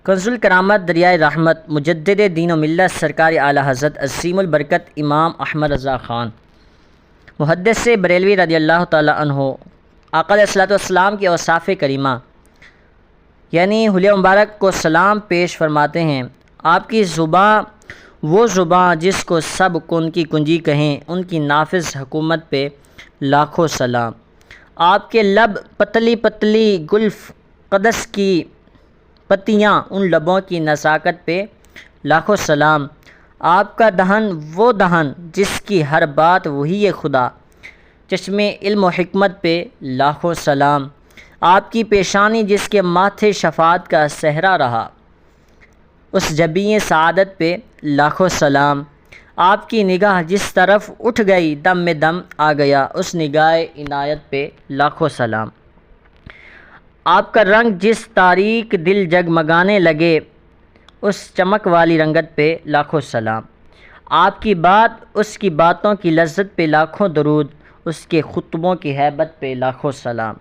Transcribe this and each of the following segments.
کنز الکرامت دریائے رحمت مجدد دین و ملت سرکار اعلیٰ حضرت عظیم البرکت امام احمد رضا خان محدث بریلوی رضی اللہ تعالیٰ عنہ آقا علیہ الصلوۃ والسلام کی اوصاف کریمہ یعنی حلیہ مبارک کو سلام پیش فرماتے ہیں۔ آپ کی زباں وہ زباں جس کو سب کن کی کنجی کہیں، ان کی نافذ حکومت پہ لاکھوں سلام۔ آپ کے لب پتلی پتلی گلف قدس کی پتیاں، ان لبوں کی نزاکت پہ لاکھوں سلام۔ آپ کا دہن وہ دہن جس کی ہر بات وہی خدا، چشم علم و حکمت پہ لاکھوں سلام۔ آپ کی پیشانی جس کے ماتھے شفاعت کا صحرا رہا، اس جبین سعادت پہ لاکھوں سلام۔ آپ کی نگاہ جس طرف اٹھ گئی دم میں دم آ گیا، اس نگاہ عنایت پہ لاکھوں سلام۔ آپ کا رنگ جس تاریک دل جگمگانے لگے، اس چمک والی رنگت پہ لاکھوں سلام۔ آپ کی بات اس کی باتوں کی لذت پہ لاکھوں درود، اس کے خطبوں کی ہیبت پہ لاکھوں سلام۔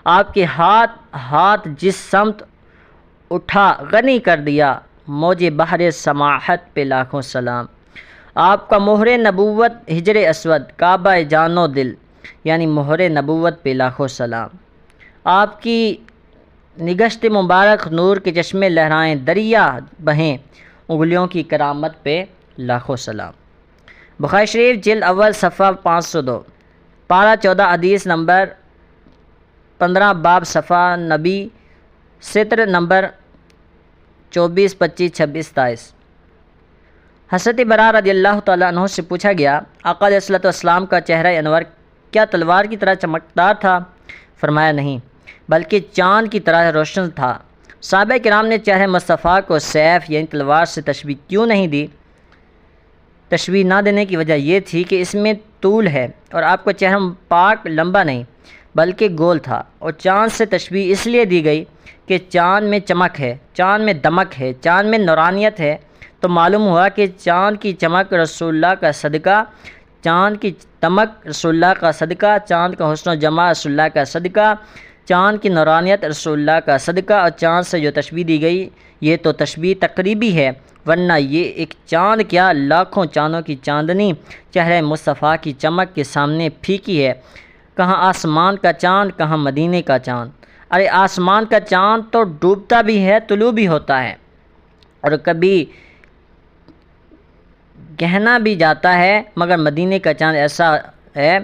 آپ کے ہاتھ جس سمت اٹھا غنی کر دیا، موج بحر سماحت پہ لاکھوں سلام۔ آپ کا مہر نبوت حجر اسود کعبہ جان و دل، یعنی مہر نبوت پہ لاکھوں سلام۔ آپ کی نگشت مبارک نور کے چشمے لہرائیں، دریا بہیں انگلیوں کی کرامت پہ لاکھوں سلام۔ بخاری شریف جلد اول صفحہ 502، پارہ 14 حدیث نمبر 15، باب صفحہ نبی ستر نمبر 24، 25، 26، 27۔ حضرت براء رضی اللہ تعالیٰ عنہ سے پوچھا گیا، آقا علیہ الصلوۃ والسلام کا چہرہ انور کیا تلوار کی طرح چمکدار تھا؟ فرمایا نہیں، بلکہ چاند کی طرح روشن تھا۔ صحابہ کرام نے چہرہ مصطفیٰ کو سیف یعنی تلوار سے تشبیہ کیوں نہیں دی؟ تشبیہ نہ دینے کی وجہ یہ تھی کہ اس میں طول ہے، اور آپ کا چہرہ پاک لمبا نہیں بلکہ گول تھا، اور چاند سے تشبیہ اس لیے دی گئی کہ چاند میں چمک ہے، چاند میں دمک ہے، چاند میں نورانیت ہے، تو معلوم ہوا کہ چاند کی چمک رسول اللہ کا صدقہ، چاند کی دمک رسول اللہ کا صدقہ، چاند کا حسن و جمال رسول اللہ کا صدقہ، چاند کی نورانیت رسول اللہ کا صدقہ، اور چاند سے جو تشبیہ دی گئی یہ تو تشبیہ تقریبی ہے، ورنہ یہ ایک چاند کیا لاکھوں چاندوں کی چاندنی چہرہ مصطفیٰ کی چمک کے سامنے پھیکی ہے۔ کہاں آسمان کا چاند، کہاں مدینے کا چاند۔ ارے آسمان کا چاند تو ڈوبتا بھی ہے، طلوع بھی ہوتا ہے، اور کبھی گہنا بھی جاتا ہے، مگر مدینے کا چاند ایسا ہے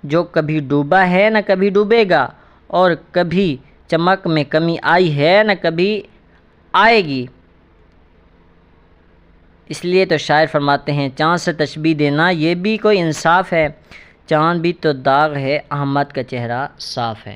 جو کبھی ڈوبا ہے نہ کبھی ڈوبے گا، اور کبھی چمک میں کمی آئی ہے نہ کبھی آئے گی۔ اس لیے تو شاعر فرماتے ہیں، چاند سے تشبیہ دینا یہ بھی کوئی انصاف ہے، چاند بھی تو داغ ہے، احمد کا چہرہ صاف ہے۔